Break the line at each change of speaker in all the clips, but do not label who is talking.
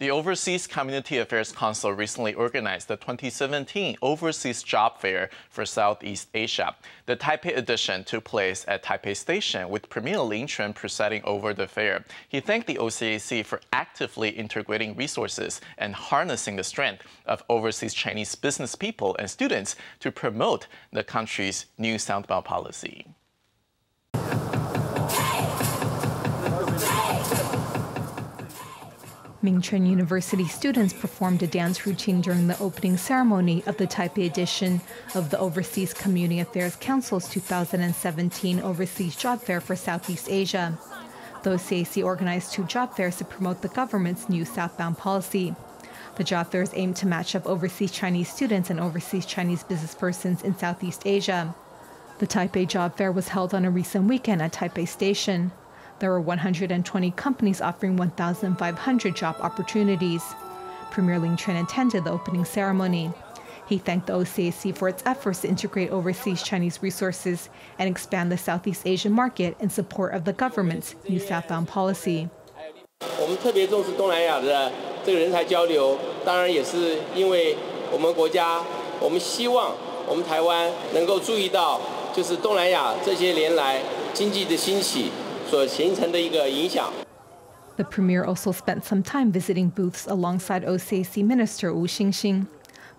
The Overseas Community Affairs Council recently organized the 2017 Overseas Job Fair for Southeast Asia. The Taipei edition took place at Taipei Station with Premier Lin Chuan presiding over the fair. He thanked the OCAC for actively integrating resources and harnessing the strength of overseas Chinese business people and students to promote the country's new Southbound Policy.
Ming Chuan University students performed a dance routine during the opening ceremony of the Taipei edition of the Overseas Community Affairs Council's 2017 Overseas Job Fair for Southeast Asia. The OCAC organized 2 job fairs to promote the government's new Southbound Policy. The job fairs aim to match up overseas Chinese students and overseas Chinese businesspersons in Southeast Asia. The Taipei Job Fair was held on a recent weekend at Taipei Station. There were 120 companies offering 1,500 job opportunities. Premier Lin Chuan attended the opening ceremony. He thanked the OCAC for its efforts to integrate overseas Chinese resources and expand the Southeast Asian market in support of the government's new Southbound Policy.
我们特别重视东南亚的这个人才交流，当然也是因为我们国家，我们希望我们台湾能够注意到，就是东南亚这些年来经济的兴起。
The premier also spent some time visiting booths alongside OCAC Minister Wu Xingxing.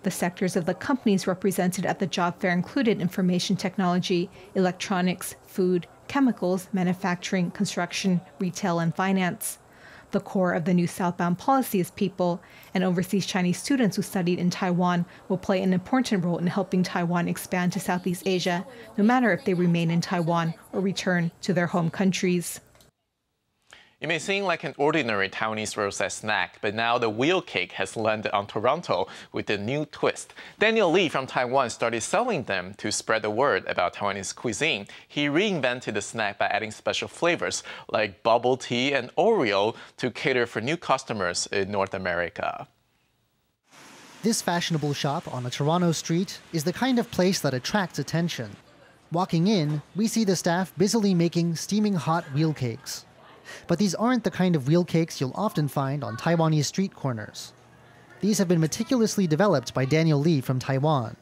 The sectors of the companies represented at the job fair included information technology, electronics, food, chemicals, manufacturing, construction, retail, and finance. The core of the new Southbound Policy is people, and overseas Chinese students who studied in Taiwan will play an important role in helping Taiwan expand to Southeast Asia, no matter if they remain in Taiwan or return to their home countries.
It may seem like an ordinary Taiwanese roadside snack, but now the wheel cake has landed on Toronto with a new twist. Daniel Lee from Taiwan started selling them to spread the word about Taiwanese cuisine. He reinvented the snack by adding special flavors like bubble tea and Oreo to cater for new customers in North America.
This fashionable shop on a Toronto street is the kind of place that attracts attention. Walking in, we see the staff busily making steaming hot wheel cakes. But these aren't the kind of wheel cakes you'll often find on Taiwanese street corners. These have been meticulously developed by Daniel Lee from Taiwan.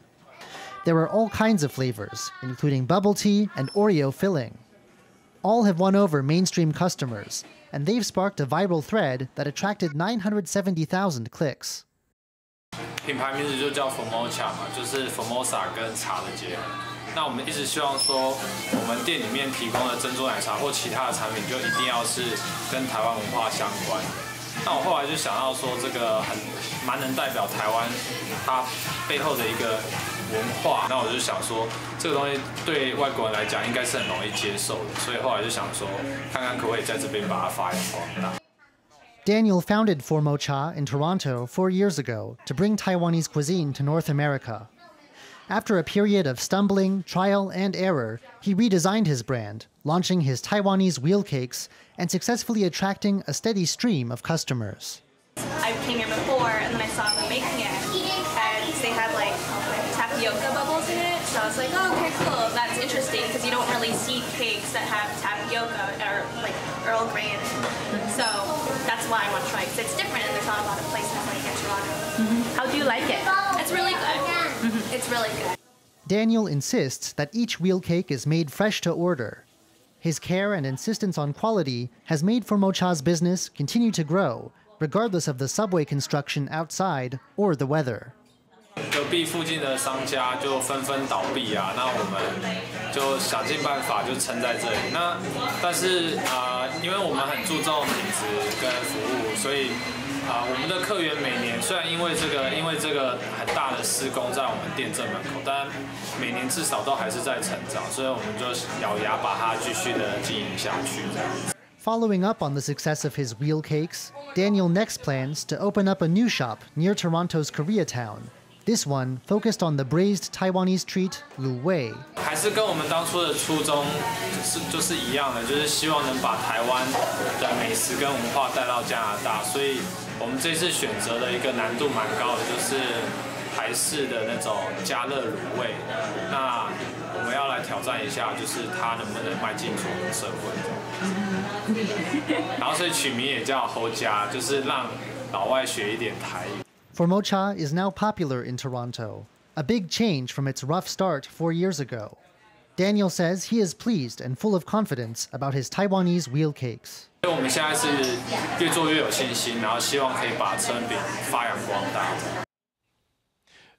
There are all kinds of flavors, including bubble tea and Oreo filling. All have won over mainstream customers, and they've sparked a viral thread that attracted 970,000 clicks.
品牌名字就叫 Formosa 嘛，就是 Formosa 跟茶的结合。那我们一直希望说，我们店里面提供的珍珠奶茶或其他的产品，就一定要是跟台湾文化相关。那我后来就想到说，这个蛮能代表台湾它背后的一个文化。那我就想说，这个东西对外国人来讲应该是很容易接受的，所以后来就想说，看看可不可以在这边把它发扬光大。
Daniel founded Formosa in Toronto 4 years ago to bring Taiwanese cuisine to North America. After a period of stumbling, trial, and error, he redesigned his brand, launching his Taiwanese wheel cakes and successfully attracting a steady stream of customers.
I came here before and then I saw them making it, and they had like tapioca bubbles in it. So I was like, oh, okay, cool. That's interesting because you don't really see cakes that have tapioca or like Earl Grey in it. So that's why I want to try it because it's different and there's not a lot of places like in Toronto.
How do you like it?
It's really good. It's really good.
Daniel insists that each wheel cake is made fresh to order. His care and insistence on quality has made Formosa's business continue to grow, regardless of the subway construction outside or the weather.
隔壁附近的商家就纷纷倒闭啊，那我们就想尽办法就撑在这里。那但是因为我们很注重品质跟服务，所以我们的客源每年虽然因为这个很大的施工在我们店正门口，但每年至少都还是在成长，所以我们就咬牙把它继续的经营下去这样子。
Following up on the success of his wheel cakes, Daniel next plans to open up a new shop near Toronto's Koreatown. This one focused on the braised Taiwanese treat, Lu Wei.
还是跟我们当初的初衷就是一样的，就是希望能把台湾的美食跟文化带到加拿大，所以我们这次选择的一个难度蛮高的，就是台式的那种加热卤味。那我们要来挑战一下，就是它能不能迈进出社会。然后所以取名也叫侯家，就是让老外学一点台语。
Formosa is now popular in Toronto, a big change from its rough start 4 years ago. Daniel says he is pleased and full of confidence about his Taiwanese wheel cakes.
我们现在是越做越有信心，然后希望可以把春饼发扬光大。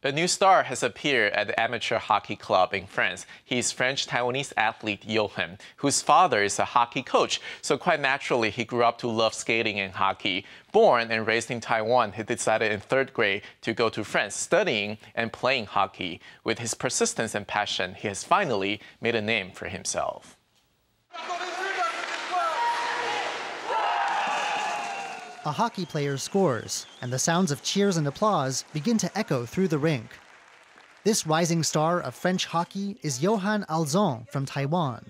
A new star has appeared at the amateur hockey club in France. He's French-Taiwanese athlete Yohann, whose father is a hockey coach, so quite naturally he grew up to love skating and hockey. Born and raised in Taiwan, he decided in 3rd grade to go to France, studying and playing hockey. With his persistence and passion, he has finally made a name for himself.
A hockey player scores, and the sounds of cheers and applause begin to echo through the rink. This rising star of French hockey is Yohann Alzon from Taiwan.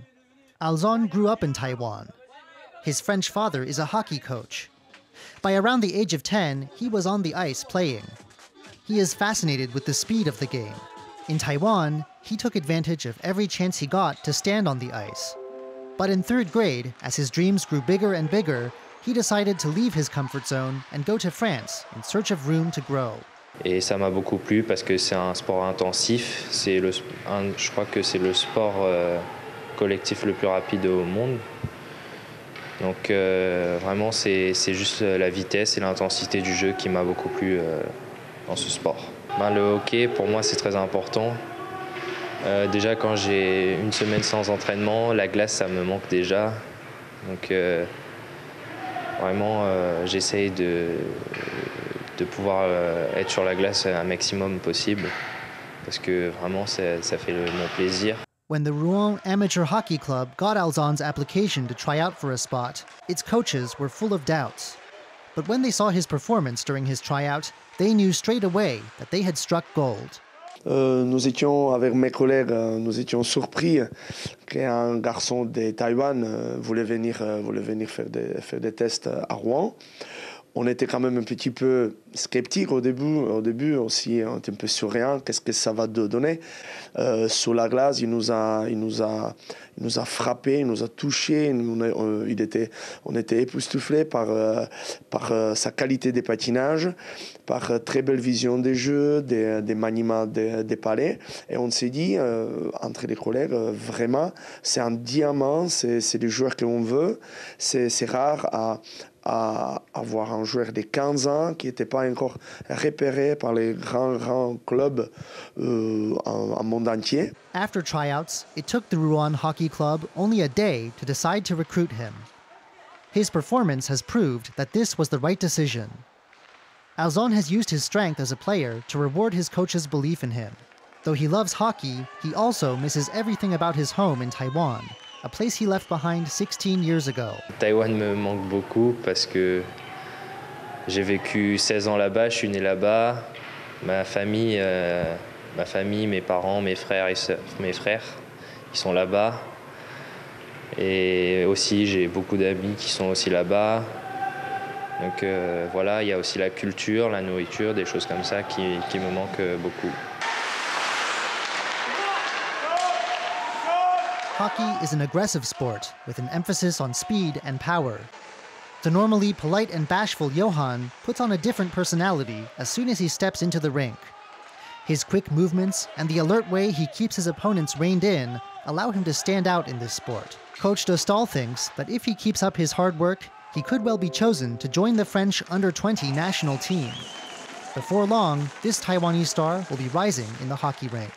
Alzon grew up in Taiwan. His French father is a hockey coach. By around the age of 10, he was on the ice playing. He is fascinated with the speed of the game. In Taiwan, he took advantage of every chance he got to stand on the ice. But in 3rd grade, as his dreams grew bigger and bigger, he decided to leave his comfort zone and go to France in search of room to grow.
Et ça m'a beaucoup plu parce que c'est un sport intensif. Je crois que c'est le sport collectif le plus rapide au monde. Donc vraiment, c'est juste la vitesse et l'intensité du jeu qui m'a beaucoup plu dans ce sport. Le hockey, pour moi, c'est très important. Déjà, quand j'ai une semaine sans entraînement, la glace, ça me manque déjà. Donc vraiment, j'essaye de pouvoir être sur la glace un maximum possible parce que vraiment, ça fait mon plaisir.
When the Rouen Amateur Hockey Club got Alzon's application to try out for a spot, its coaches were full of doubts. But when they saw his performance during his tryout, they knew straight away that they had struck gold.
Nous étions, avec mes collègues, nous étions surpris qu'un garçon de Taïwan voulait venir faire des tests à Rouen. On était quand même un petit peu sceptiques au début aussi, on était un peu souriants, qu'est-ce que ça va donner. Sur la glace, il nous a frappé, il nous a touché, on était époustouflés par sa qualité de patinage, par très belle vision des jeux, des maniements des palais. Et on s'est dit, entre les collègues, vraiment, c'est un diamant, c'est le joueur que l'on veut. C'est rare à avoir un joueur de 15 ans qui n'était pas encore repéré par les grands clubs en monde entier.
After tryouts, it took the Rouen Hockey Club only a day to decide to recruit him. His performance has proved that this was the right decision. Alzon has used his strength as a player to reward his coach's belief in him. Though he loves hockey, he also misses everything about his home in Taiwan, a place he left behind 16 years ago.
Taïwan me manque beaucoup parce que j'ai vécu 16 ans là-bas, je suis né là-bas. Ma famille, mes parents, mes frères, ils sont là-bas. Et aussi, j'ai beaucoup d'amis qui sont aussi là-bas. Donc voilà, il y a aussi la culture, la nourriture, des choses comme ça qui me manquent beaucoup.
Hockey is an aggressive sport with an emphasis on speed and power. The normally polite and bashful Yohann puts on a different personality as soon as he steps into the rink. His quick movements and the alert way he keeps his opponents reined in allow him to stand out in this sport. Coach Dostal thinks that if he keeps up his hard work, he could well be chosen to join the French under-20 national team. Before long, this Taiwanese star will be rising in the hockey rank.